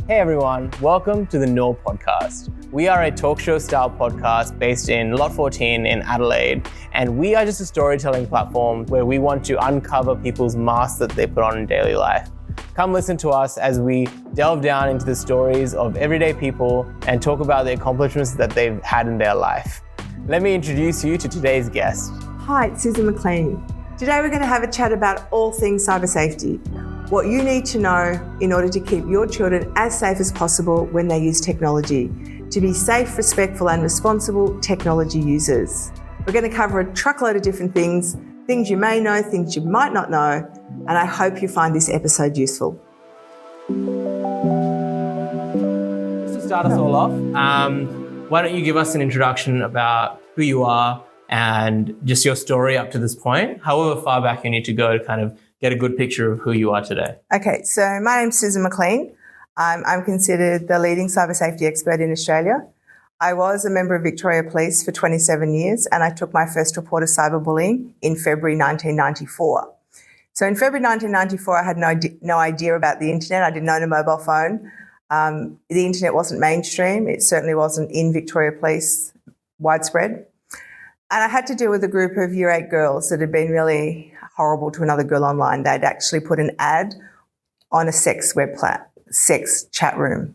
Hey everyone, welcome to the Noor Podcast. We are a talk show style podcast based in Lot 14 in Adelaide, and we are just a storytelling platform where we want to uncover people's masks that they put on in daily life. Come listen to us as we delve down into the stories of everyday people and talk about the accomplishments that they've had in their life. Let me introduce you to today's guest. Hi, it's McLean. Today we're going to have a chat about all things cyber safety. What you need to know in order to keep your children as safe as possible when they use technology, to be safe, respectful and responsible technology users. We're going to cover a truckload of different things you may know, things you might not know, and I hope you find this episode useful. Just to start us all off, why don't you give us an introduction about who you are and just your story up to this point, however far back you need to go to kind of get a good picture of who you are today. Okay, so my name's McLean. I'm considered the leading cyber safety expert in Australia. I was a member of Victoria Police for 27 years and I took my first report of cyberbullying in February 1994. So in February 1994, I had no idea about the internet. I didn't own a mobile phone. The internet wasn't mainstream. It certainly wasn't in Victoria Police widespread. And I had to deal with a group of Year 8 girls that had been really horrible to another girl online. They'd actually put an ad on a sex chat room,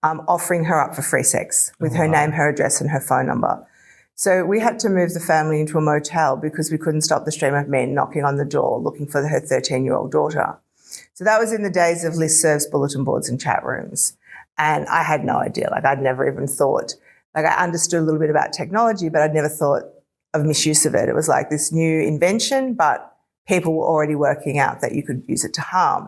offering her up for free sex with her name, her address and her phone number. So we had to move the family into a motel because we couldn't stop the stream of men knocking on the door looking for her 13-year-old daughter. So that was in the days of listservs, bulletin boards and chat rooms. And I had no idea. I'd never even thought. I understood a little bit about technology, but I'd never thought of misuse of it. It was like this new invention, but people were already working out that you could use it to harm.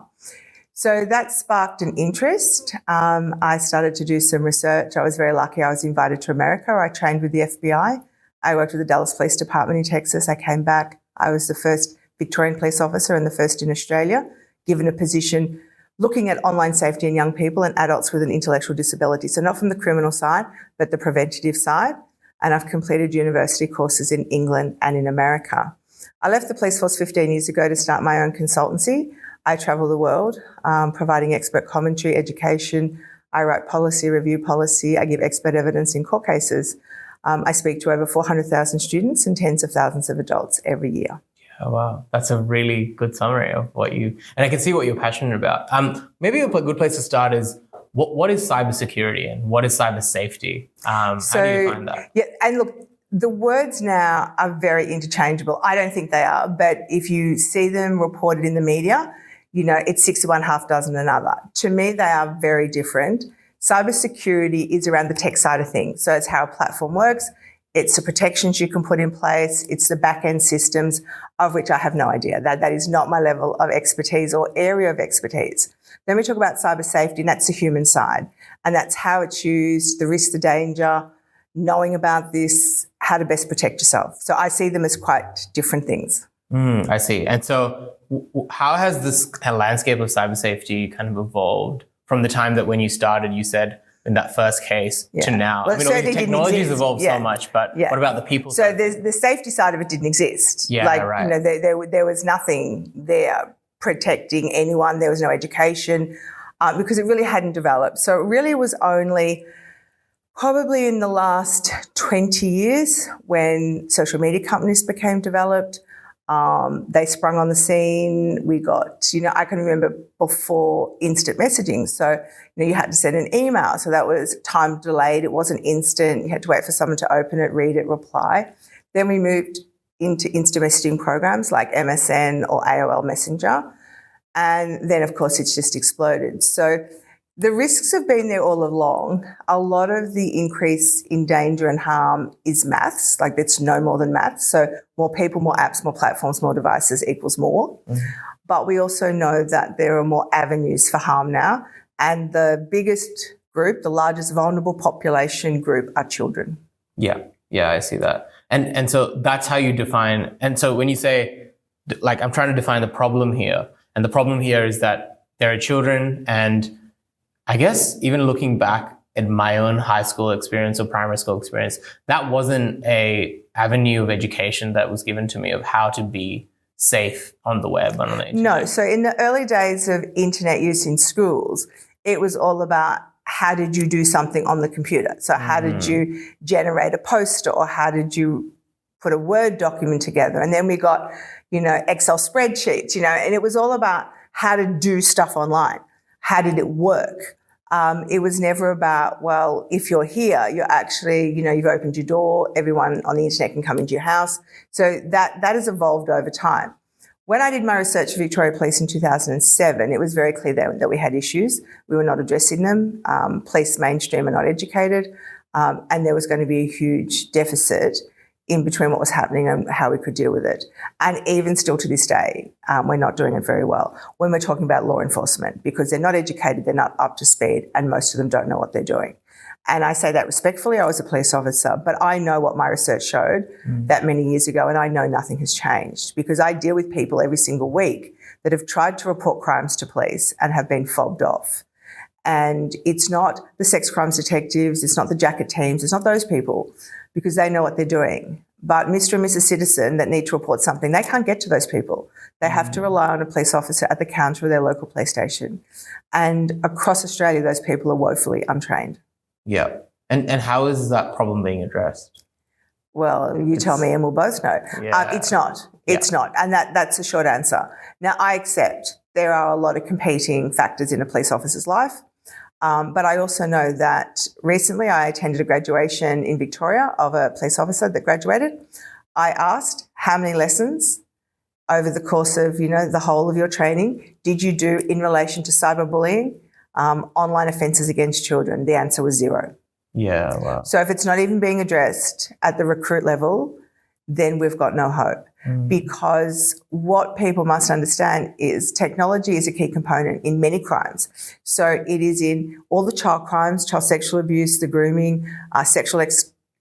So that sparked an interest. I started to do some research. I was very lucky. I was invited to America. I trained with the FBI. I worked with the Dallas Police Department in Texas. I came back. I was the first Victorian police officer and the first in Australia, given a position looking at online safety in young people and adults with an intellectual disability. So not from the criminal side, but the preventative side. And I've completed university courses in England and in America. I left the police force 15 years ago to start my own consultancy. I travel the world, providing expert commentary, education. I write policy, review policy. I give expert evidence in court cases. I speak to over 400,000 students and tens of thousands of adults every year. Oh, wow. That's a really good summary of and I can see what you're passionate about. Maybe a good place to start is, what is cybersecurity and what is cyber safety? How do you find that? Yeah, and look, the words now are very interchangeable. I don't think they are, but if you see them reported in the media, it's 61 half dozen another. To me, they are very different. Cybersecurity is around the tech side of things. So it's how a platform works. It's the protections you can put in place. It's the back-end systems, of which I have no idea. That is not my level of expertise or area of expertise. Then we talk about cyber safety, and that's the human side. And that's how it's used, the risk, the danger, knowing about this, how to best protect yourself. So I see them as quite different things. I see. And so how has this kind of landscape of cyber safety kind of evolved from the time that when you started, you said in that first case to now? Well, obviously technology has evolved so much, but what about the people? So the safety side of it didn't exist. Right. There was nothing there protecting anyone. There was no education because it really hadn't developed. So it really was only probably in the last 20 years when social media companies became developed. They sprung on the scene. We got, I can remember before instant messaging. So, you had to send an email. So that was time delayed. It wasn't instant. You had to wait for someone to open it, read it, reply. Then we moved into instant messaging programs like MSN or AOL Messenger. And then, of course, it's just exploded. So the risks have been there all along. A lot of the increase in danger and harm is maths, it's no more than maths. So more people, more apps, more platforms, more devices equals more. But we also know that there are more avenues for harm now. And the biggest group, the largest vulnerable population group are children. Yeah, I see that. And so that's how you define. And so when you say, I'm trying to define the problem here, and the problem here is that there are children, and I guess even looking back at my own high school experience or primary school experience, that wasn't a avenue of education that was given to me of how to be safe on the web and on the internet. No, so in the early days of internet use in schools, It was all about how did you do something on the computer? So how did you generate a poster, or how did you put a Word document together? And then we got, Excel spreadsheets, and it was all about how to do stuff online. How did it work? It was never about, well, if you're here, you're actually, you've opened your door, everyone on the internet can come into your house. So that has evolved over time. When I did my research for Victoria Police in 2007, it was very clear that we had issues. We were not addressing them. Police mainstream are not educated. And there was going to be a huge deficit in between what was happening and how we could deal with it. And even still to this day, we're not doing it very well when we're talking about law enforcement, because they're not educated, they're not up to speed, and most of them don't know what they're doing. And I say that respectfully. I was a police officer, but I know what my research showed that many years ago, and I know nothing has changed, because I deal with people every single week that have tried to report crimes to police and have been fobbed off. And it's not the sex crimes detectives, it's not the jacket teams, it's not those people, because they know what they're doing. But Mr. and Mrs. Citizen that need to report something, they can't get to those people. They have to rely on a police officer at the counter of their local police station. And across Australia, those people are woefully untrained. Yeah. And how is that problem being addressed? Well, you tell me and we'll both know. Yeah. It's not. It's not. And that's a short answer. Now, I accept there are a lot of competing factors in a police officer's life. But I also know that recently I attended a graduation in Victoria of a police officer that graduated. I asked, how many lessons over the course of, the whole of your training did you do in relation to cyberbullying, online offences against children? The answer was 0. Yeah, wow. So if it's not even being addressed at the recruit level, then we've got no hope. Because what people must understand is technology is a key component in many crimes. So it is in all the child crimes, child sexual abuse, the grooming, sexual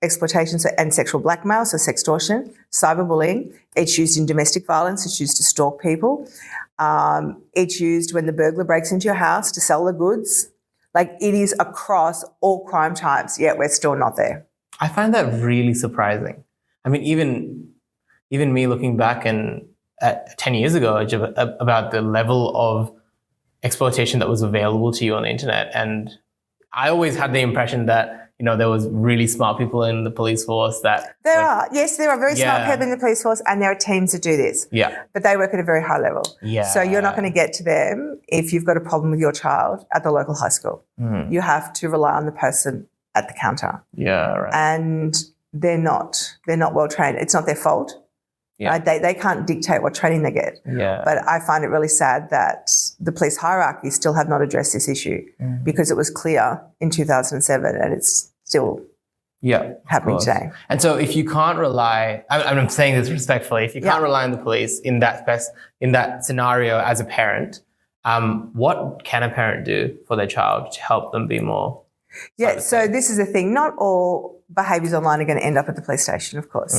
exploitation and sexual blackmail, so sextortion, cyberbullying. It's used in domestic violence. It's used to stalk people. It's used when the burglar breaks into your house to sell the goods. Like, it is across all crime types, yet we're still not there. I find that really surprising. I mean, even me looking back and at 10 years ago about the level of exploitation that was available to you on the internet. And I always had the impression that, there was really smart people in the police force that... There are very smart people in the police force, and there are teams that do this. Yeah. But they work at a very high level. Yeah. So you're not going to get to them if you've got a problem with your child at the local high school. You have to rely on the person at the counter. Yeah, right. And they're not well trained. It's not their fault. Yeah. They can't dictate what training they get. Yeah. But I find it really sad that the police hierarchy still have not addressed this issue, because it was clear in 2007 and it's still happening today. And so if you can't rely, I'm saying this respectfully, if you can't rely on the police in that scenario as a parent, what can a parent do for their child to help them be more? Yeah, so this is the thing. Not all behaviours online are going to end up at the police station, of course.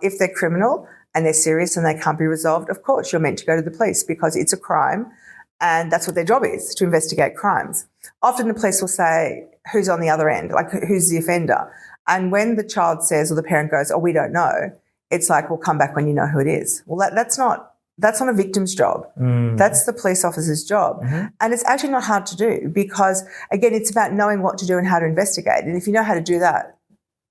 If they're criminal and they're serious and they can't be resolved, of course, you're meant to go to the police, because it's a crime and that's what their job is, to investigate crimes. Often the police will say, who's on the other end? Like, who's the offender? And when the child says, or the parent goes, oh, we don't know, it's like, well, come back when you know who it is. Well, that's not a victim's job. That's the police officer's job. And it's actually not hard to do, because, again, it's about knowing what to do and how to investigate. And if you know how to do that,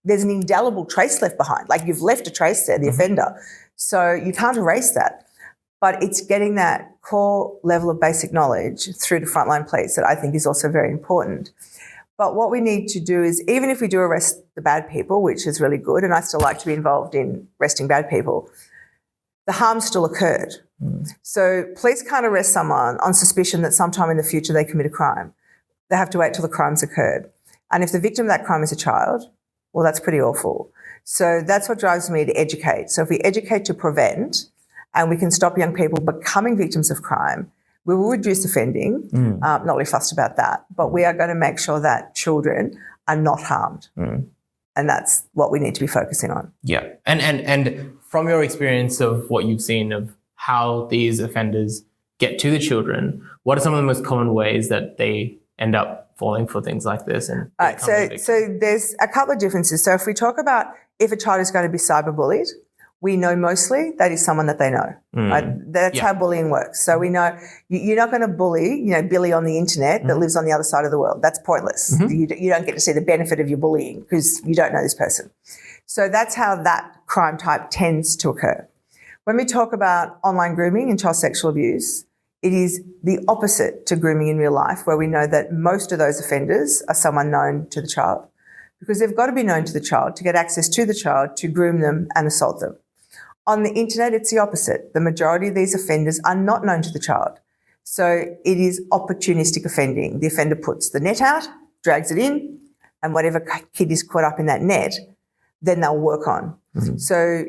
there's an indelible trace left behind. Like, you've left a trace there, the offender. So you can't erase that. But it's getting that core level of basic knowledge through to frontline police that I think is also very important. But what we need to do is, even if we do arrest the bad people, which is really good, and I still like to be involved in arresting bad people, the harm still occurred. So police can't arrest someone on suspicion that sometime in the future they commit a crime. They have to wait till the crime's occurred. And if the victim of that crime is a child, well, that's pretty awful. So that's what drives me to educate. So if we educate to prevent, and we can stop young people becoming victims of crime, we will reduce offending. Not really fussed about that, but we are going to make sure that children are not harmed. And that's what we need to be focusing on. Yeah. And from your experience of what you've seen of how these offenders get to the children, what are some of the most common ways that they end up falling for things like this? And so there's a couple of differences. So if we talk about if a child is going to be cyberbullied, we know mostly that is someone that they know. Right? That's how bullying works. So we know you're not going to bully, Billy on the internet that lives on the other side of the world. That's pointless. You don't get to see the benefit of your bullying because you don't know this person. So that's how that crime type tends to occur. When we talk about online grooming and child sexual abuse, it is the opposite to grooming in real life, where we know that most of those offenders are someone known to the child, because they've got to be known to the child to get access to the child to groom them and assault them. On the internet, it's the opposite. The majority of these offenders are not known to the child. So it is opportunistic offending. The offender puts the net out, drags it in, and whatever kid is caught up in that net, then they'll work on. So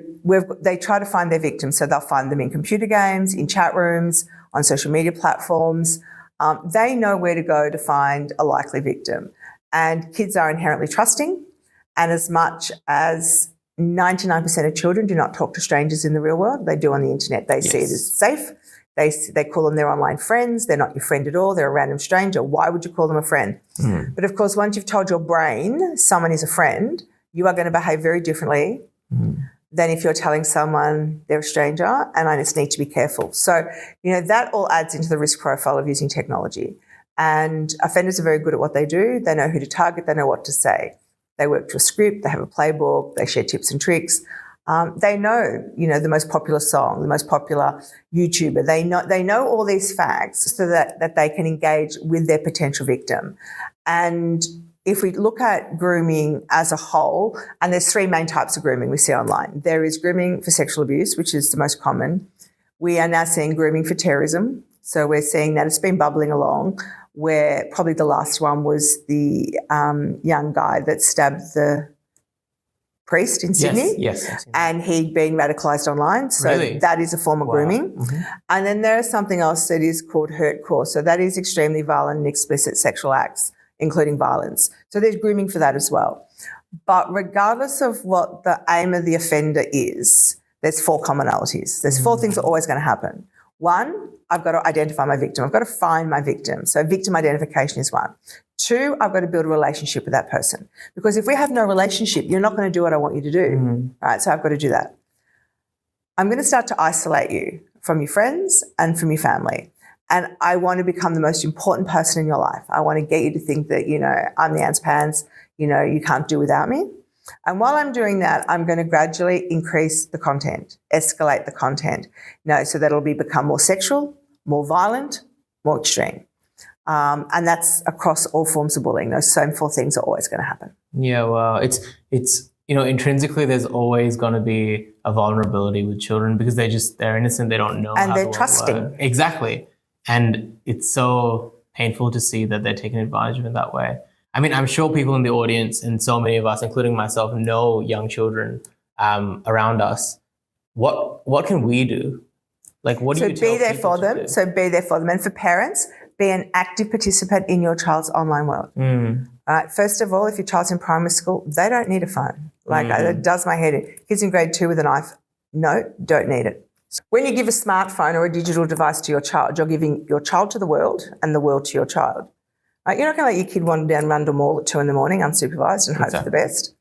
they try to find their victims. So they'll find them in computer games, in chat rooms, on social media platforms. They know where to go to find a likely victim. And kids are inherently trusting. And as much as 99% of children do not talk to strangers in the real world, they do on the internet. They see it as safe. They call them their online friends. They're not your friend at all. They're a random stranger. Why would you call them a friend? But of course, once you've told your brain someone is a friend, you are going to behave very differently than if you're telling someone they're a stranger, and I just need to be careful. So, that all adds into the risk profile of using technology. And offenders are very good at what they do. They know who to target. They know what to say. They work to a script. They have a playbook. They share tips and tricks. They know, the most popular song, the most popular YouTuber. They know all these facts so that they can engage with their potential victim. And if we look at grooming as a whole, and there's three main types of grooming we see online. There is grooming for sexual abuse, which is the most common. We are now seeing grooming for terrorism. So we're seeing that it's been bubbling along, where probably the last one was the young guy that stabbed the priest in Sydney. Yes. And he'd been radicalised online. So really? That is a form of grooming. And then there is something else that is called hurtcore. So that is extremely violent and explicit sexual acts, including violence. So there's grooming for that as well. But regardless of what the aim of the offender is, there's four commonalities. There's four things that are always going to happen. One, I've got to identify my victim. I've got to find my victim. So victim identification is one. Two, I've got to build a relationship with that person. Because if we have no relationship, you're not going to do what I want you to do. Right? So I've got to do that. I'm going to start to isolate you from your friends and from your family. And I want to become the most important person in your life. I want to get you to think that, I'm the ants pants, you can't do without me. And while I'm doing that, I'm going to gradually increase the content, escalate the content, so that it'll become more sexual, more violent, more extreme. And that's across all forms of bullying. Those same four things are always going to happen. Yeah, well, it's intrinsically there's always going to be a vulnerability with children because they're innocent, they don't know. And they're trusting. Exactly. And it's so painful to see that they're taking advantage of it that way. I mean, I'm sure people in the audience and so many of us, including myself, know young children around us. What can we do? Like, what do you tell be there people for them. do? So be there for them. And for parents, be an active participant in your child's online world. First of all, if your child's in primary school, they don't need a phone. It does my head in. Kids in grade 2 with an iPhone, no, don't need it. When you give a smartphone or a digital device to your child, you're giving your child to the world and the world to your child. You're not going to let your kid wander down Rundle Mall at 2 a.m. unsupervised and hope for the best.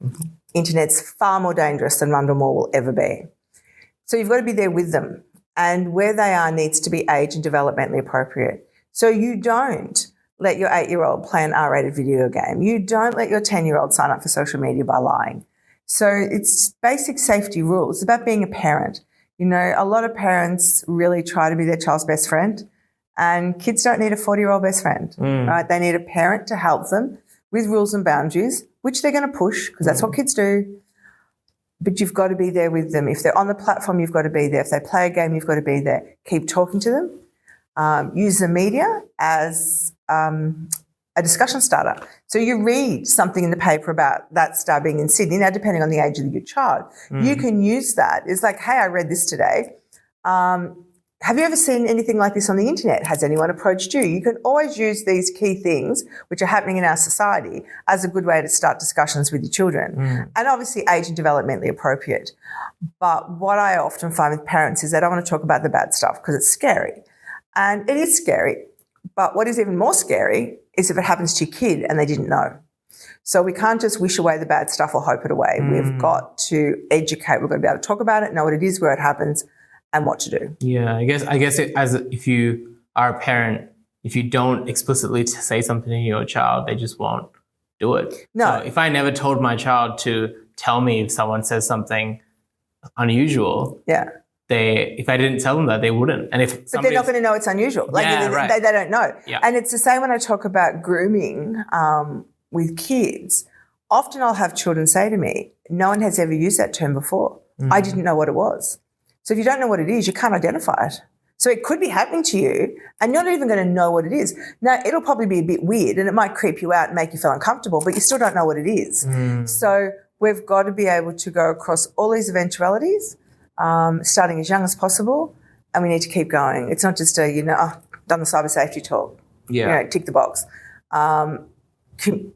Internet's far more dangerous than Rundle Mall will ever be. So you've got to be there with them. And where they are needs to be age and developmentally appropriate. So you don't let your 8-year-old play an R-rated video game. You don't let your 10-year-old sign up for social media by lying. So it's basic safety rules. It's about being a parent. A lot of parents really try to be their child's best friend, and kids don't need a 40-year-old best friend, right? They need a parent to help them with rules and boundaries, which they're going to push because that's what kids do. But you've got to be there with them. If they're on the platform, you've got to be there. If they play a game, you've got to be there. Keep talking to them. Use the media as a discussion starter. So you read something in the paper about that stabbing in Sydney. Now, depending on the age of your child, you can use that. It's like, hey, I read this today. Have you ever seen anything like this on the internet? Has anyone approached you? You can always use these key things which are happening in our society as a good way to start discussions with your children. And obviously age and developmentally appropriate. But what I often find with parents is they don't want to talk about the bad stuff because it's scary. And it is scary. But what is even more scary is if it happens to your kid and they didn't know. So we can't just wish away the bad stuff or hope it away. We've got to educate. We've got to be able to talk about it, know what it is, where it happens, and what to do. Yeah, I guess if you are a parent, if you don't explicitly say something to your child, they just won't do it. No. So if I never told my child to tell me if someone says something unusual, if I didn't tell them that, they wouldn't. And but they're not going to know it's unusual. Like they don't know. Yeah. And it's the same when I talk about grooming with kids. Often I'll have children say to me, no one has ever used that term before. I didn't know what it was. So if you don't know what it is, you can't identify it. So it could be happening to you and you're not even going to know what it is. Now, it'll probably be a bit weird and it might creep you out and make you feel uncomfortable, but you still don't know what it is. So we've got to be able to go across all these eventualities, starting as young as possible, and we need to keep going. It's not just done the cyber safety talk, tick the box.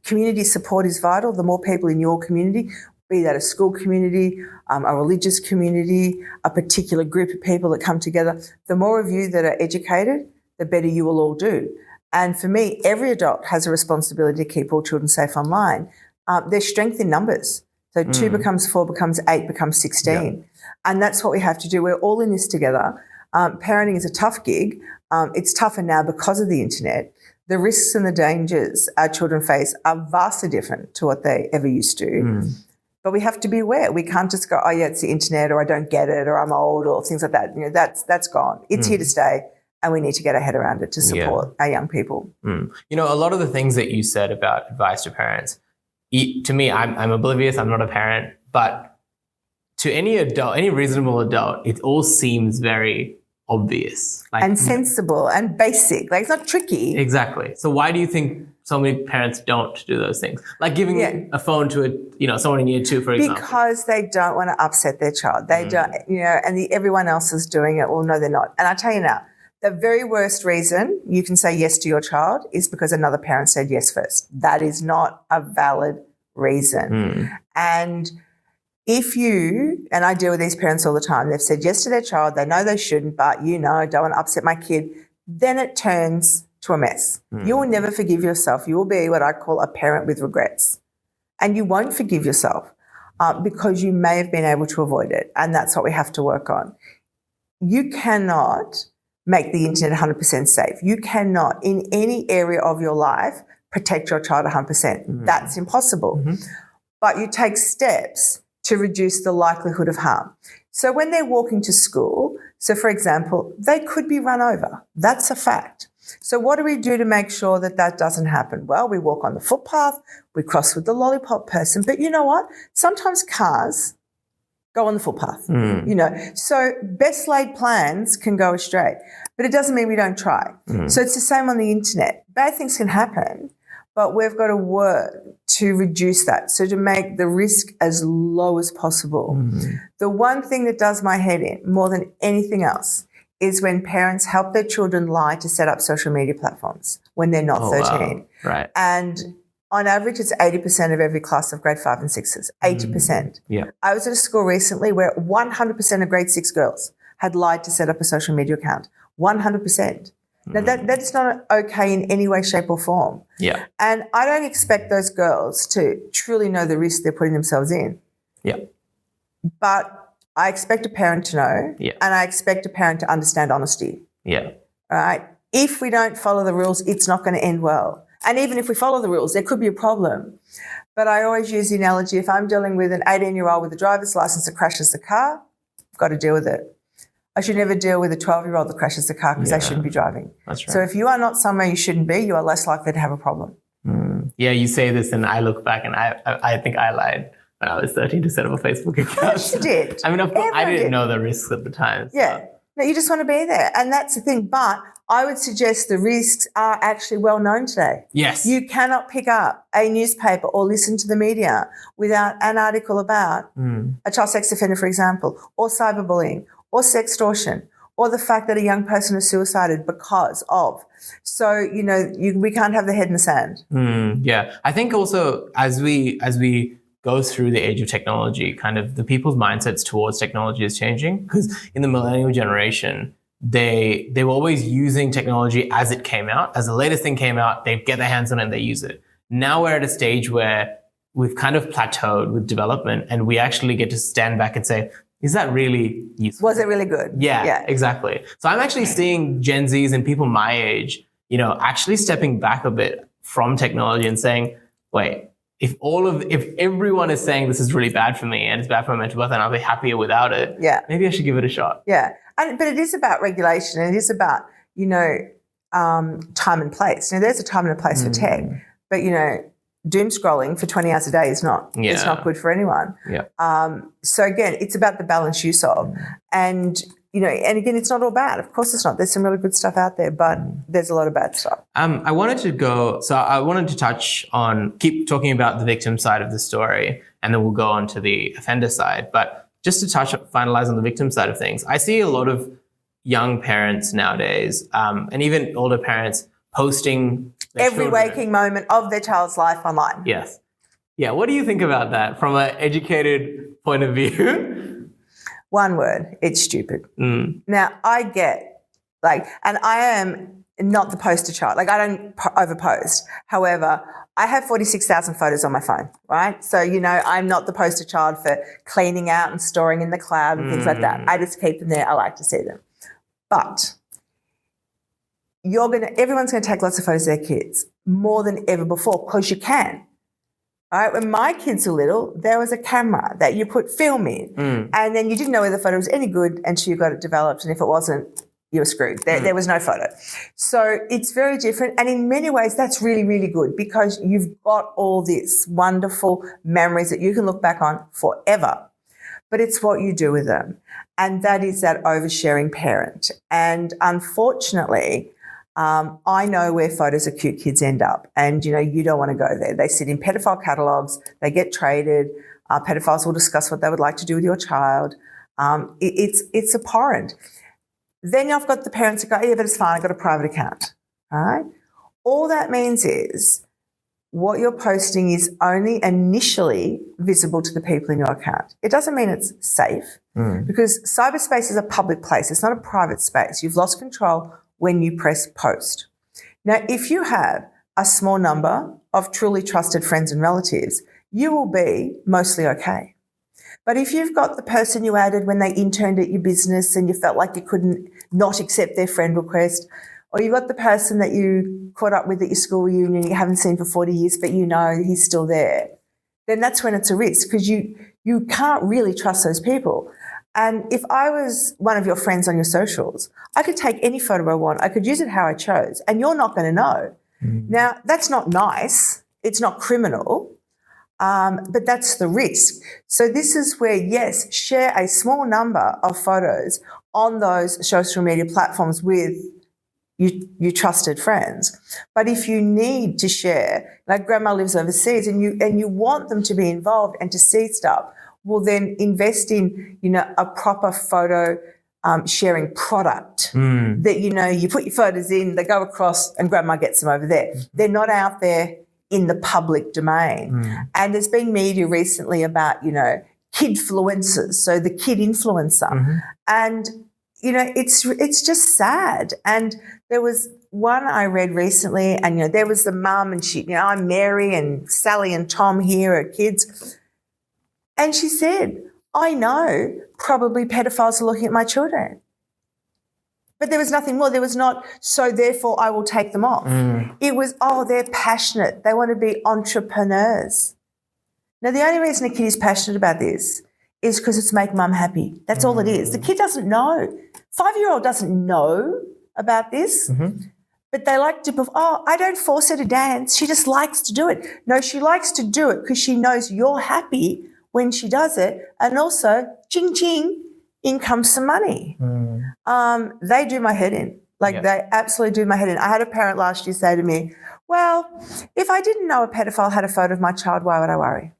Community support is vital. The more people in your community, be that a school community, a religious community, a particular group of people that come together, the more of you that are educated, the better you will all do. And for me, every adult has a responsibility to keep all children safe online. There's strength in numbers. So 2 becomes 4, becomes 8, becomes 16. Yeah. And that's what we have to do. We're all in this together. Parenting is a tough gig. It's tougher now because of the internet. The risks and the dangers our children face are vastly different to what they ever used to. But we have to be aware. We can't just go, oh, yeah, it's the internet, or I don't get it, or I'm old, or things like that. That's gone. It's here to stay, and we need to get our head around it to support our young people. A lot of the things that you said about advice to parents, to me, I'm oblivious. I'm not a parent, but to any adult, any reasonable adult, it all seems very obvious. And sensible and basic. Like, it's not tricky. Exactly. So why do you think so many parents don't do those things? Like giving a phone to someone in year 2, for example. Because they don't want to upset their child. They don't, and everyone else is doing it. Well, no, they're not. And I tell you now, the very worst reason you can say yes to your child is because another parent said yes first. That is not a valid reason. And if and I deal with these parents all the time, they've said yes to their child, they know they shouldn't, but don't want to upset my kid, then it turns to a mess. You will never forgive yourself. You will be what I call a parent with regrets. And you won't forgive yourself because you may have been able to avoid it. And that's what we have to work on. You cannot make the internet 100% safe. You cannot, in any area of your life, protect your child 100%. That's impossible. But you take steps to reduce the likelihood of harm. So when they're walking to school, so for example, they could be run over. That's a fact. So what do we do to make sure that that doesn't happen? Well, we walk on the footpath, we cross with the lollipop person, but you know what? Sometimes cars go on the footpath, So best laid plans can go astray, but it doesn't mean we don't try. So it's the same on the internet. Bad things can happen, but we've got to work to reduce that, so to make the risk as low as possible. The one thing that does my head in more than anything else is when parents help their children lie to set up social media platforms when they're not 13. Wow. Right. And on average, it's 80% of every class of grade 5 and 6s, 80%. I was at a school recently where 100% of grade 6 girls had lied to set up a social media account, 100%. Now, that's not okay in any way, shape or form. And I don't expect those girls to truly know the risk they're putting themselves in. But I expect a parent to know, and I expect a parent to understand honesty. All right? If we don't follow the rules, it's not going to end well. And even if we follow the rules, there could be a problem. But I always use the analogy, if I'm dealing with an 18-year-old with a driver's license that crashes the car, I've got to deal with it. I should never deal with a 12-year-old that crashes the car because they shouldn't be driving. That's right. So if you are not somewhere you shouldn't be, you are less likely to have a problem. Yeah, you say this and I look back and I think I lied when I was 13 to set up a Facebook account. Yes, you did. I mean, of course, I didn't know the risks at the time. So. No, you just want to be there. And that's the thing. But I would suggest the risks are actually well known today. Yes. You cannot pick up a newspaper or listen to the media without an article about a child sex offender, for example, or cyberbullying, or sextortion, or the fact that a young person has suicided because of. So, we can't have the head in the sand. I think also as we go through the age of technology, kind of the people's mindsets towards technology is changing, because in the millennial generation, they were always using technology as it came out. As the latest thing came out, they get their hands on it and they use it. now we're at a stage where we've kind of plateaued with development, and we actually get to stand back and say, is that really useful? Was it really good? Yeah, exactly. So I'm actually seeing Gen Zs and people my age, actually stepping back a bit from technology and saying, wait, if everyone is saying this is really bad for me and it's bad for my mental health and I'll be happier without it, maybe I should give it a shot. Yeah. But it is about regulation, and it is about, time and place. There's a time and a place for tech, but, doom scrolling for 20 hours a day is not, it's not good for anyone. Yeah. So again, it's about the balanced use of, and, and again, it's not all bad. Of course it's not. There's some really good stuff out there, but there's a lot of bad stuff. I wanted to keep talking about the victim side of the story, and then we'll go on to the offender side. But just to finalize on the victim side of things, I see a lot of young parents nowadays, and even older parents posting every waking moment of their child's life online. Yes. Yeah. What do you think about that from an educated point of view? One word, it's stupid. Now, I get, and I am not the poster child. I don't overpost. However, I have 46,000 photos on my phone, right? So, I'm not the poster child for cleaning out and storing in the cloud and things like that. I just keep them there. I like to see them. But everyone's going to take lots of photos of their kids, more than ever before, because you can. All right, when my kids were little, there was a camera that you put film in, and then you didn't know whether the photo was any good until you got it developed, and if it wasn't, you were screwed. There was no photo. So it's very different, and in many ways, that's really, really good, because you've got all this wonderful memories that you can look back on forever. But it's what you do with them, and that is that oversharing parent. And unfortunately, I know where photos of cute kids end up, and, you don't want to go there. They sit in pedophile catalogues, they get traded, pedophiles will discuss what they would like to do with your child. It's abhorrent. Then I've got the parents that go, yeah, but it's fine, I've got a private account, all right? All that means is what you're posting is only initially visible to the people in your account. It doesn't mean it's safe, because cyberspace is a public place. It's not a private space. You've lost control when you press post. Now, if you have a small number of truly trusted friends and relatives, you will be mostly okay. But if you've got the person you added when they interned at your business and you felt like you couldn't not accept their friend request, or you've got the person that you caught up with at your school reunion you haven't seen for 40 years, but he's still there, then that's when it's a risk, because you can't really trust those people. And if I was one of your friends on your socials, I could take any photo I want. I could use it how I chose, and you're not going to know. Now, that's not nice. It's not criminal, but that's the risk. So this is where, yes, share a small number of photos on those social media platforms with you trusted friends. But if you need to share, like grandma lives overseas, and you want them to be involved and to see stuff, well, then invest in, a proper photo sharing product that, you put your photos in, they go across and grandma gets them over there. They're not out there in the public domain. And there's been media recently about, kidfluencers, so the kid influencer. And, it's just sad. And there was one I read recently, and, there was the mum, and she, I'm Mary and Sally and Tom here are kids. And she said, I know probably pedophiles are looking at my children. But there was nothing more. There was not, so therefore I will take them off. It was, they're passionate. They want to be entrepreneurs. Now, the only reason a kid is passionate about this is because it's make mum happy. That's all it is. The kid doesn't know. 5-year-old doesn't know about this. But they like to, I don't force her to dance. She just likes to do it. No, she likes to do it because she knows you're happy when she does it, and also, ching, ching, in comes some money. They do my head in. They absolutely do my head in. I had a parent last year say to me, well, if I didn't know a pedophile had a photo of my child, why would I worry?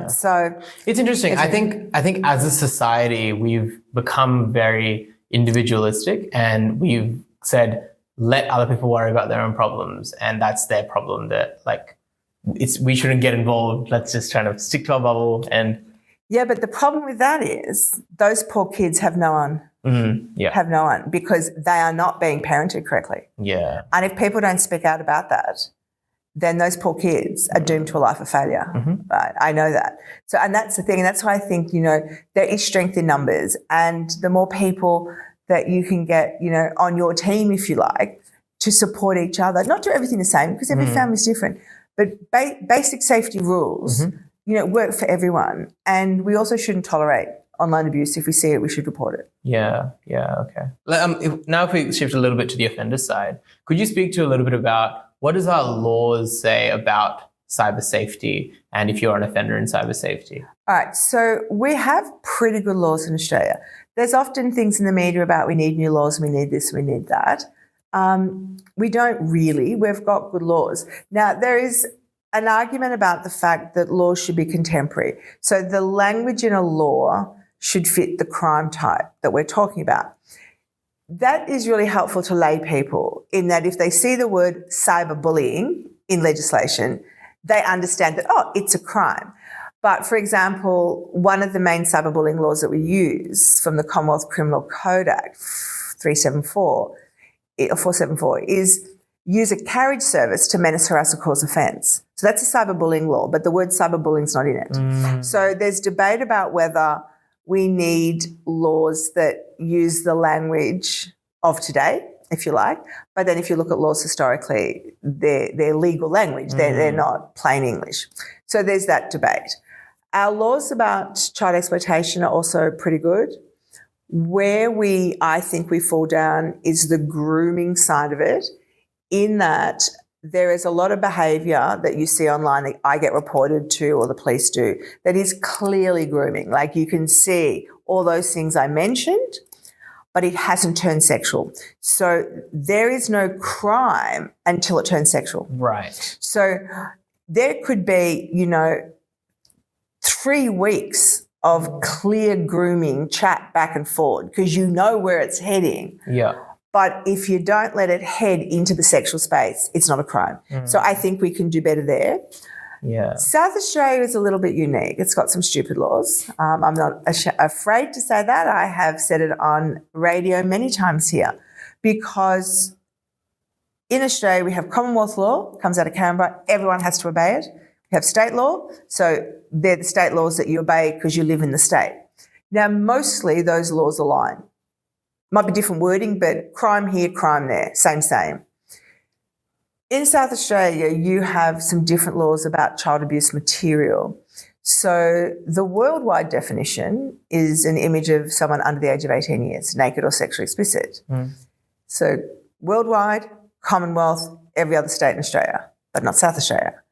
So it's interesting. I think as a society, we've become very individualistic, and we've said, let other people worry about their own problems, and that's their problem. That we shouldn't get involved. Let's just kind of stick to our bubble. And yeah, but the problem with that is those poor kids have no one have no one, because they are not being parented correctly. Yeah. And if people don't speak out about that, then those poor kids are doomed to a life of failure. Right? I know that. So, and that's the thing. And that's why I think, there is strength in numbers, and the more people that you can get, on your team, if you like, to support each other, not do everything the same, because every family is different, but basic safety rules, work for everyone. And we also shouldn't tolerate online abuse. If we see it, we should report it. Yeah, okay. Now if we shift a little bit to the offender side, could you speak to a little bit about what does our laws say about cyber safety, and if you're an offender in cyber safety? All right, so we have pretty good laws in Australia. There's often things in the media about we need new laws, we need this, we need that. We don't really. We've got good laws. Now, there is an argument about the fact that laws should be contemporary. So the language in a law should fit the crime type that we're talking about. That is really helpful to lay people, in that if they see the word cyberbullying in legislation, they understand that, it's a crime. But, for example, one of the main cyberbullying laws that we use from the Commonwealth Criminal Code Act 474 is use a carriage service to menace, harass or cause offence. So that's a cyberbullying law, but the word cyberbullying is not in it. So there's debate about whether we need laws that use the language of today, if you like. But then if you look at laws historically, they're legal language. They're not plain English. So there's that debate. Our laws about child exploitation are also pretty good. Where I think we fall down is the grooming side of it, in that there is a lot of behaviour that you see online that I get reported to, or the police do, that is clearly grooming. Like, you can see all those things I mentioned, but it hasn't turned sexual. So there is no crime until it turns sexual. Right. So there could be, 3 weeks of clear grooming chat back and forward, because you know where it's heading. Yeah. But if you don't let it head into the sexual space, it's not a crime. So I think we can do better there. Yeah. South Australia is a little bit unique. It's got some stupid laws. I'm not afraid to say that. I have said it on radio many times here, because in Australia we have Commonwealth law, comes out of Canberra, everyone has to obey it. We have state law, so they're the state laws that you obey because you live in the state. Now, mostly those laws align. Might be different wording, but crime here, crime there, same. In South Australia, you have some different laws about child abuse material. So the worldwide definition is an image of someone under the age of 18 years, naked or sexually explicit. So worldwide, Commonwealth, every other state in Australia, but not South Australia.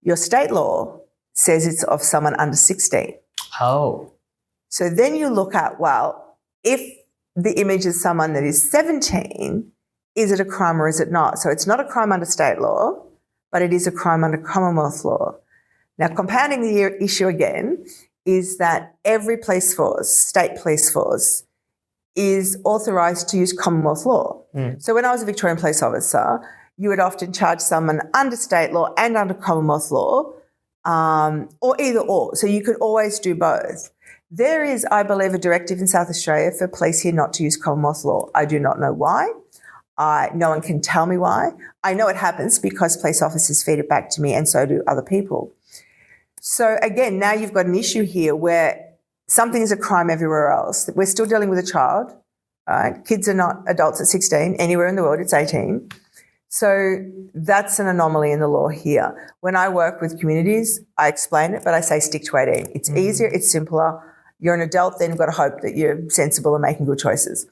Your state law says it's of someone under 16. Oh. So then you look at, if the image is someone that is 17, is it a crime or is it not? So it's not a crime under state law, but it is a crime under Commonwealth law. Now, compounding the issue again is that every police force, state police force, is authorised to use Commonwealth law. So when I was a Victorian police officer, you would often charge someone under state law and under Commonwealth law, or either or. So you could always do both. There is, I believe, a directive in South Australia for police here not to use Commonwealth law. I do not know why. No one can tell me why. I know it happens because police officers feed it back to me, and so do other people. So again, now you've got an issue here where something is a crime everywhere else. We're still dealing with a child. Right? Kids are not adults at 16. Anywhere in the world, it's 18. So that's an anomaly in the law here. When I work with communities, I explain it, but I say stick to 18. It's easier, it's simpler. You're an adult, then you've got to hope that you're sensible and making good choices.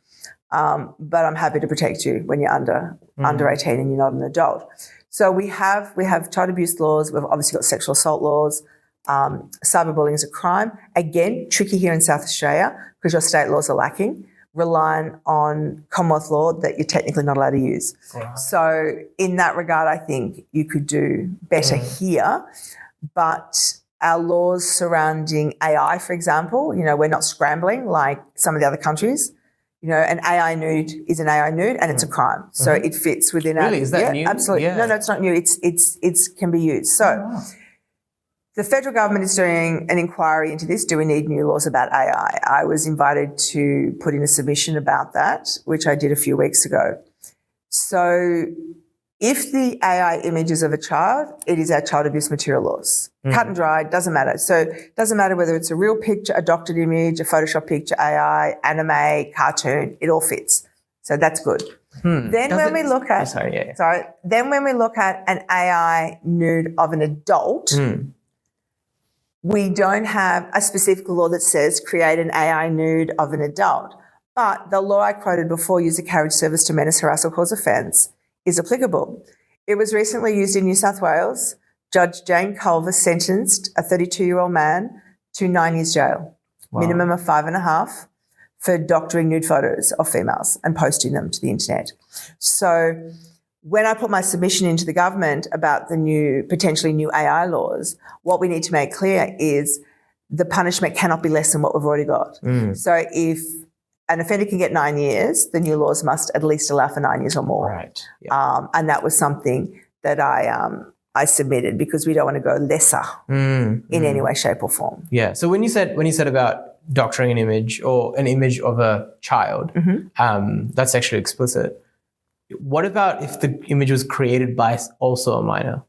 But I'm happy to protect you when you're under 18 and you're not an adult. So we have child abuse laws. We've obviously got sexual assault laws. Cyberbullying is a crime. Again, tricky here in South Australia because your state laws are lacking, relying on Commonwealth law that you're technically not allowed to use. Right. So in that regard, I think you could do better here. But our laws surrounding AI, for example, we're not scrambling like some of the other countries. An AI nude is an AI nude and it's a crime. So it fits within Really? Is that new? Absolutely. Yeah. No, it's not new. It's can be used. So The federal government is doing an inquiry into this. Do we need new laws about AI? I was invited to put in a submission about that, which I did a few weeks ago. So if the AI image is of a child, it is our child abuse material laws. Cut and dry, doesn't matter. So it doesn't matter whether it's a real picture, a doctored image, a Photoshop picture, AI, anime, cartoon, it all fits. So that's good. Then when we look at an AI nude of an adult, we don't have a specific law that says create an AI nude of an adult. But the law I quoted before, use of carriage service to menace, harass or cause offence, is applicable. It was recently used in New South Wales. Judge Jane Culver sentenced a 32-year-old man to 9 years jail, minimum of 5.5, for doctoring nude photos of females and posting them to the internet. So when I put my submission into the government about the potentially new AI laws, what we need to make clear is the punishment cannot be less than what we've already got. So if an offender can get 9 years, the new laws must at least allow for 9 years or more. Right. Yeah. And that was something that I submitted because we don't want to go lesser in any way, shape or form. Yeah. So when you said about doctoring an image or an image of a child, that's sexually explicit. What about if the image was created by also a minor?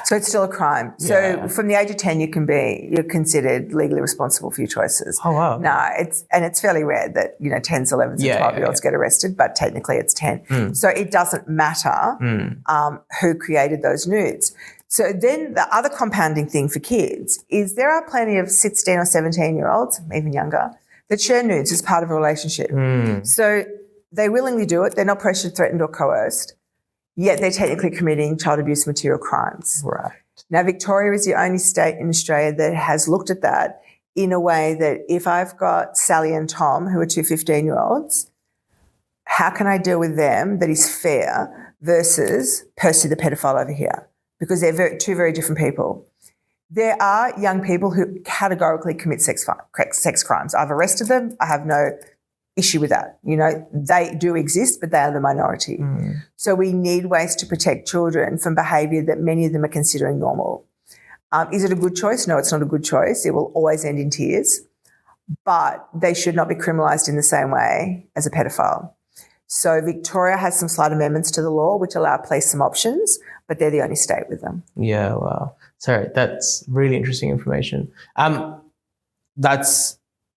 So it's still a crime. So from the age of 10, you're considered legally responsible for your choices. Oh, wow. No, it's fairly rare that, 10s, 11s and 12-year-olds get arrested, but technically it's 10. So it doesn't matter who created those nudes. So then the other compounding thing for kids is there are plenty of 16 or 17-year-olds, even younger, that share nudes as part of a relationship. So they willingly do it. They're not pressured, threatened or coerced, yet they're technically committing child abuse material crimes. Right. Now, Victoria is the only state in Australia that has looked at that in a way that if I've got Sally and Tom, who are two 15-year-olds, how can I deal with them that is fair versus Percy the pedophile over here? Because they're two very different people. There are young people who categorically commit sex crimes. I've arrested them. I have no issue with that. They do exist, but they are the minority. So we need ways to protect children from behaviour that many of them are considering normal. Is it a good choice? No, it's not a good choice. It will always end in tears, but they should not be criminalised in the same way as a pedophile. So Victoria has some slight amendments to the law which allow police some options, but they're the only state with them. Yeah, wow. Sorry, that's really interesting information. So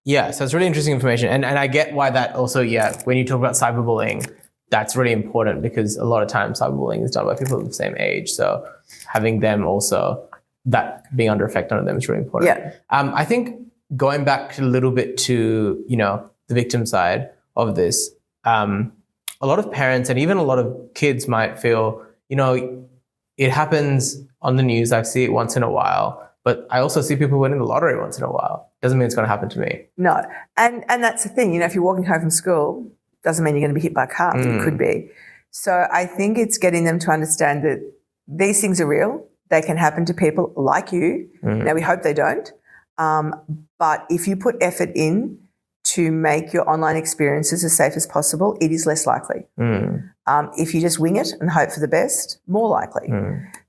it's really interesting information. And I get why that also, when you talk about cyberbullying, that's really important because a lot of times cyberbullying is done by people of the same age. So having them also, that being under effect on them is really important. Yeah. I think going back a little bit to, the victim side of this, a lot of parents and even a lot of kids might feel, it happens on the news. I see it once in a while, but I also see people winning the lottery once in a while. Doesn't mean it's going to happen to me. No. And that's the thing, if you're walking home from school, doesn't mean you're going to be hit by a car, but you could be. So I think it's getting them to understand that these things are real. They can happen to people like you. Now, we hope they don't. But if you put effort in to make your online experiences as safe as possible, it is less likely. If you just wing it and hope for the best, more likely.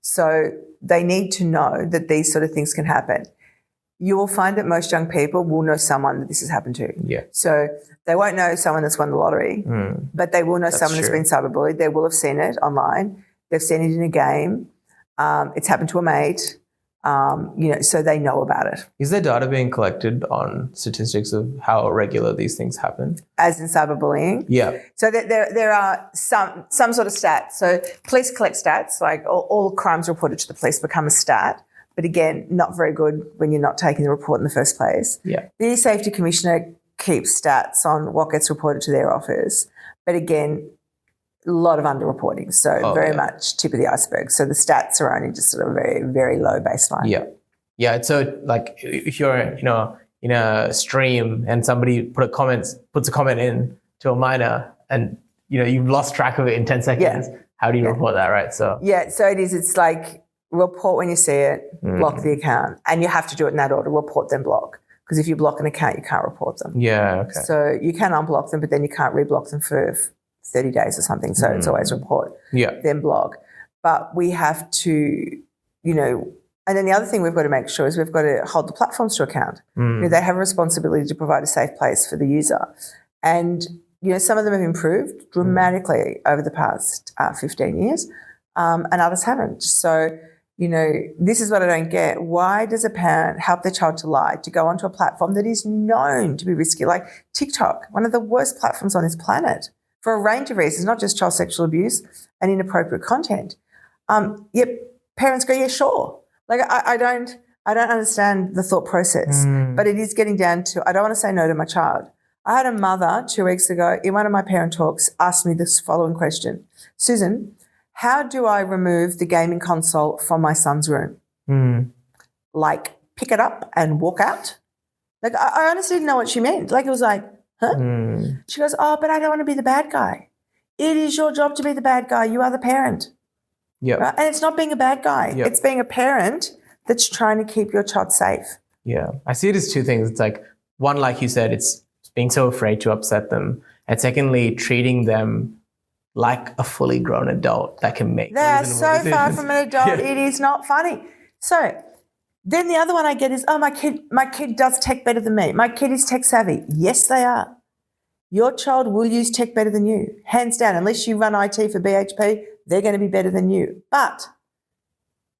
So they need to know that these sort of things can happen. You will find that most young people will know someone that this has happened to. Yeah. So they won't know someone that's won the lottery, but they will know someone that's been cyberbullied. They will have seen it online. They've seen it in a game. It's happened to a mate. So they know about it. Is there data being collected on statistics of how regular these things happen? As in cyberbullying? Yeah. So there are some sort of stats. So police collect stats, like all crimes reported to the police become a stat. But again, not very good when you're not taking the report in the first place. Yeah. The Safety Commissioner keeps stats on what gets reported to their office. But again, a lot of underreporting, so very much tip of the iceberg. So the stats are only just sort of very, very low baseline. Yeah. Yeah. So like if you're, in a stream and somebody puts a comment in to a minor and, you've lost track of it in 10 seconds, how do you report that, right? So it's like report when you see it, block the account. And you have to do it in that order, report then block. Because if you block an account, you can't report them. Yeah, okay. So you can unblock them, but then you can't reblock them for 30 days or something. So it's always report, then blog. But we have to, And then the other thing we've got to make sure is we've got to hold the platforms to account. They have a responsibility to provide a safe place for the user. And, some of them have improved dramatically over the past 15 years, and others haven't. So, this is what I don't get. Why does a parent help their child to lie, to go onto a platform that is known to be risky, like TikTok, one of the worst platforms on this planet, for a range of reasons, not just child sexual abuse and inappropriate content. Yet parents go, yeah, sure. Like I don't understand the thought process, but it is getting down to, I don't want to say no to my child. I had a mother 2 weeks ago in one of my parent talks ask me this following question: Susan, how do I remove the gaming console from my son's room? Like pick it up and walk out? Like I honestly didn't know what she meant. Like it was like, huh? She goes, oh, but I don't want to be the bad guy. It is your job to be the bad guy. You are the parent. Yeah. Right? And it's not being a bad guy. Yep. It's being a parent that's trying to keep your child safe. Yeah. I see it as two things. It's like, one, like you said, it's being so afraid to upset them. And secondly, treating them like a fully grown adult that can make. They are so far from an adult. It is not funny. So then the other one I get is, oh, my kid does tech better than me. My kid is tech savvy. Yes, they are. Your child will use tech better than you, hands down. Unless you run IT for BHP, they're going to be better than you. But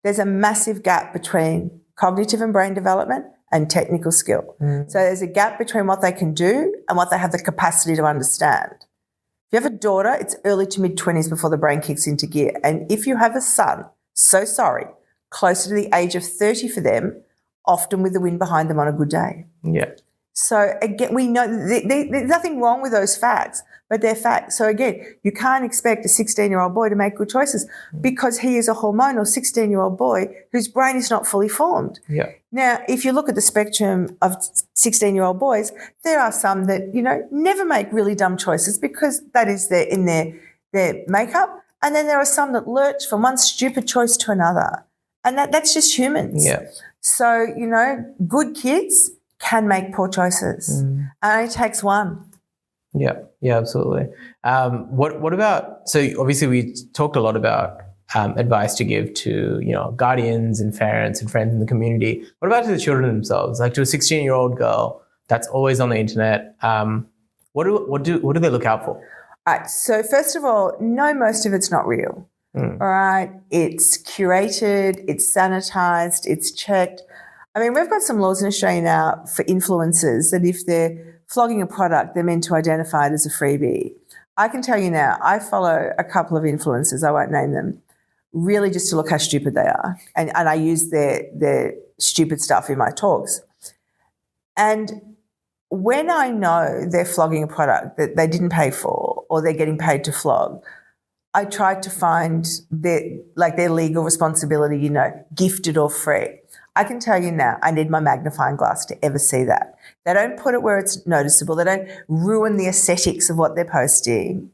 there's a massive gap between cognitive and brain development and technical skill. So there's a gap between what they can do and what they have the capacity to understand. If you have a daughter, it's early to mid-20s before the brain kicks into gear. And if you have a son, so sorry, closer to the age of 30 for them, often with the wind behind them on a good day. Yeah. So again, we know there's nothing wrong with those facts, but they're facts. So again, you can't expect a 16-year-old boy to make good choices because he is a hormonal 16-year-old boy whose brain is not fully formed. Yeah. Now, if you look at the spectrum of 16-year-old boys, there are some that, never make really dumb choices because that is in their makeup. And then there are some that lurch from one stupid choice to another. And that's just humans. Yeah. So, good kids can make poor choices. And it only takes one. Yeah, absolutely. What about, so obviously we talked a lot about advice to give to, guardians and parents and friends in the community. What about to the children themselves? Like to a 16-year-old girl that's always on the internet, what do they look out for? All right, so first of all, know most of it's not real. All right, it's curated, it's sanitized, it's checked. I mean, we've got some laws in Australia now for influencers that if they're flogging a product, they're meant to identify it as a freebie. I can tell you now, I follow a couple of influencers, I won't name them, really just to look how stupid they are. And I use their stupid stuff in my talks. And when I know they're flogging a product that they didn't pay for or they're getting paid to flog, I try to find their legal responsibility, gifted or free. I can tell you now, I need my magnifying glass to ever see that. They don't put it where it's noticeable. They don't ruin the aesthetics of what they're posting.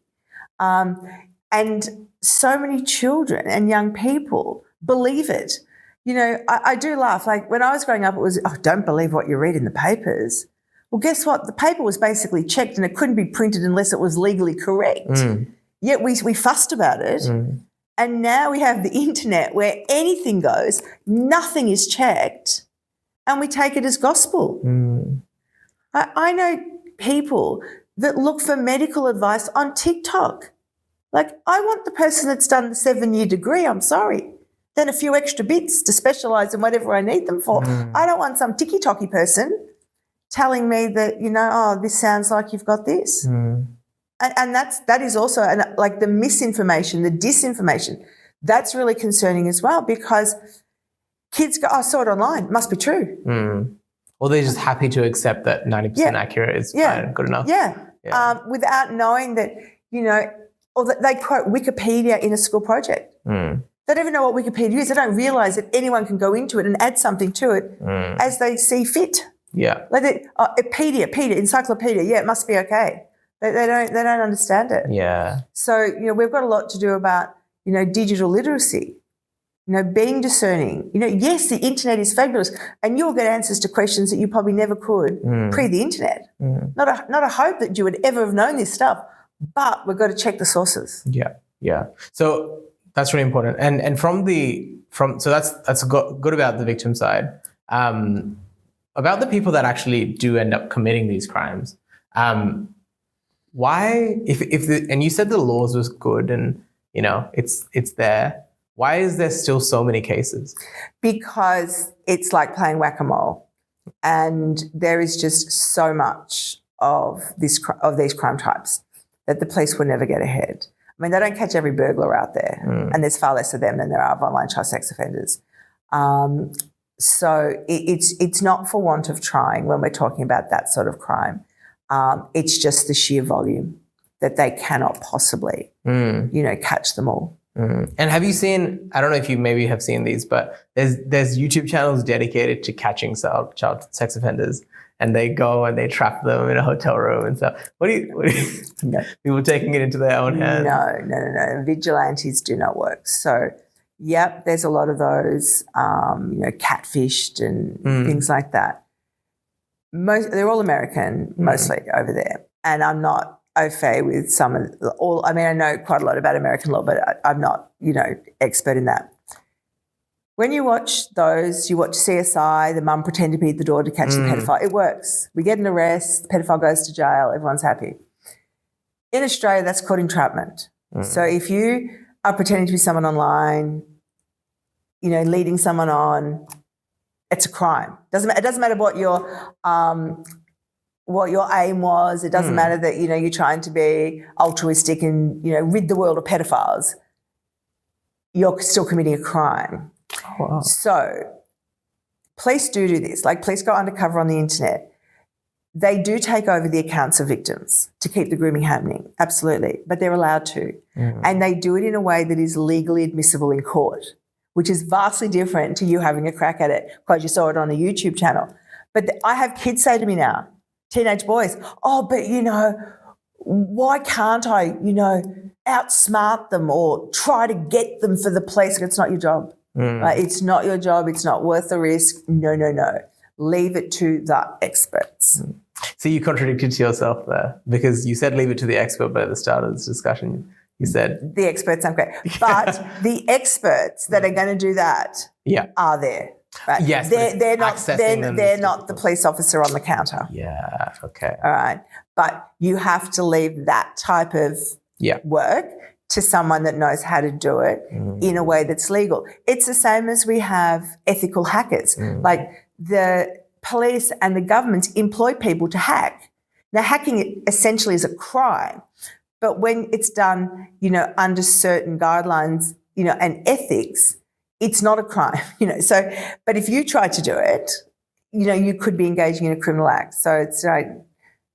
And so many children and young people believe it. I do laugh. Like when I was growing up, it was, oh, don't believe what you read in the papers. Well, guess what? The paper was basically checked and it couldn't be printed unless it was legally correct. Yet we fussed about it. And now we have the internet where anything goes, nothing is checked, and we take it as gospel. I know people that look for medical advice on TikTok. Like, I want the person that's done the 7-year degree, I'm sorry, then a few extra bits to specialise in whatever I need them for. I don't want some ticky-tocky person telling me that, oh, this sounds like you've got this. And that is also, like the misinformation, the disinformation, that's really concerning as well because kids go, oh, I saw it online, must be true. Or they're just happy to accept that 90% accurate is fine, good enough. Without knowing that, or that they quote Wikipedia in a school project. They don't even know what Wikipedia is. They don't realise that anyone can go into it and add something to it as they see fit. Yeah. Like Pedia, encyclopedia, it must be okay. They don't understand it. Yeah. So, we've got a lot to do about, digital literacy, being discerning. Yes, the internet is fabulous and you'll get answers to questions that you probably never could pre the internet. Not a hope that you would ever have known this stuff, but we've got to check the sources. Yeah. So that's really important. And from so that's good about the victim side. About the people that actually do end up committing these crimes, why, and you said the laws was good and it's there. Why is there still so many cases? Because it's like playing whack-a-mole, and there is just so much of these crime types that the police will never get ahead. I mean, they don't catch every burglar out there, and there's far less of them than there are of online child sex offenders. So it's not for want of trying when we're talking about that sort of crime. It's just the sheer volume that they cannot possibly, catch them all. And have you seen, I don't know if you maybe have seen these, but there's YouTube channels dedicated to catching child sex offenders, and they go and they trap them in a hotel room and stuff. What do you No. People taking it into their own hands? No. Vigilantes do not work. So, yep, there's a lot of those, catfished and things like that. They're all American, mostly over there. And I'm not au fait with I know quite a lot about American law, but I'm not, expert in that. When you watch those, you watch CSI, the mum pretend to be at the door to catch the pedophile. It works. We get an arrest, the pedophile goes to jail, everyone's happy. In Australia, that's called entrapment. So if you are pretending to be someone online, leading someone on, it's a crime. It doesn't matter what your aim was. It doesn't matter that, you're trying to be altruistic and, rid the world of pedophiles. You're still committing a crime. Oh, wow. So police do this. Like, police go undercover on the internet. They do take over the accounts of victims to keep the grooming happening, absolutely, but they're allowed to. And they do it in a way that is legally admissible in court, which is vastly different to you having a crack at it because you saw it on a YouTube channel. But I have kids say to me now, teenage boys, but, why can't I, outsmart them or try to get them for the police? It's not your job. Right? It's not your job. It's not worth the risk. No. Leave it to the experts. So you contradicted to yourself there, because you said leave it to the expert, but at the start of this discussion, you said the experts aren't great. But the experts that are going to do that are there. Right? Yes, they're not the police officer on the counter. Yeah, okay. All right. But you have to leave that type of work to someone that knows how to do it in a way that's legal. It's the same as we have ethical hackers. Like, the police and the governments employ people to hack. Now, hacking essentially is a crime, but when it's done, under certain guidelines, and ethics, it's not a crime, So, but if you try to do it, you could be engaging in a criminal act. So it's like,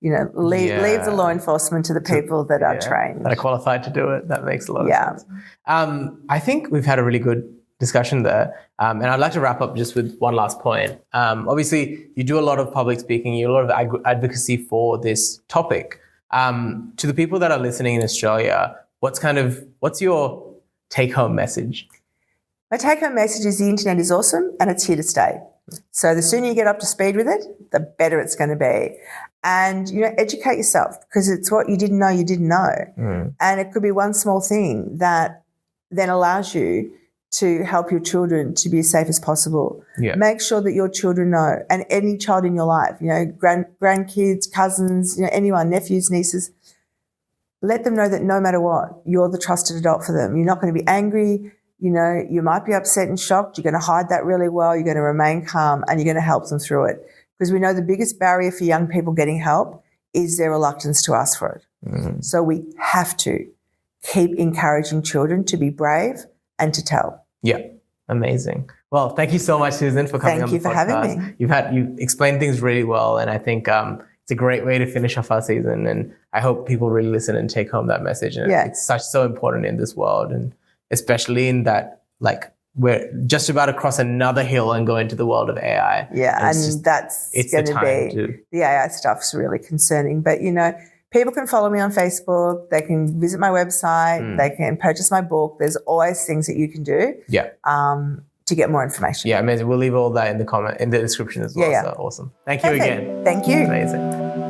leave the law enforcement to the people that are trained. That are qualified to do it. That makes a lot of sense. I think we've had a really good discussion there. And I'd like to wrap up just with one last point. Obviously, you do a lot of public speaking, you do a lot of advocacy for this topic. To the people that are listening in Australia, what's your take-home message? My take-home message is the internet is awesome and it's here to stay. So the sooner you get up to speed with it, the better it's going to be. And, educate yourself, because it's what you didn't know you didn't know. And it could be one small thing that then allows you to help your children to be as safe as possible. Make sure that your children know, and any child in your life, grandkids, cousins, anyone, nephews, nieces, let them know that no matter what, you're the trusted adult for them. You're not going to be angry. You might be upset and shocked. You're going to hide that really well. You're going to remain calm, and you're going to help them through it. Because we know the biggest barrier for young people getting help is their reluctance to ask for it. So we have to keep encouraging children to be brave and to tell. Yeah, amazing. Well, thank you so much, Susan, for coming on the podcast. Thank you for having me. You explained things really well, and I think it's a great way to finish off our season. And I hope people really listen and take home that message. And it's so important in this world, and especially in that, we're just about to cross another hill and go into the world of AI. Yeah, and that's going to be, the AI stuff's really concerning. But, people can follow me on Facebook. They can visit my website. They can purchase my book. There's always things that you can do to get more information. Yeah, amazing. We'll leave all that in the description as well. So awesome. Thank you again. Thank you. Amazing.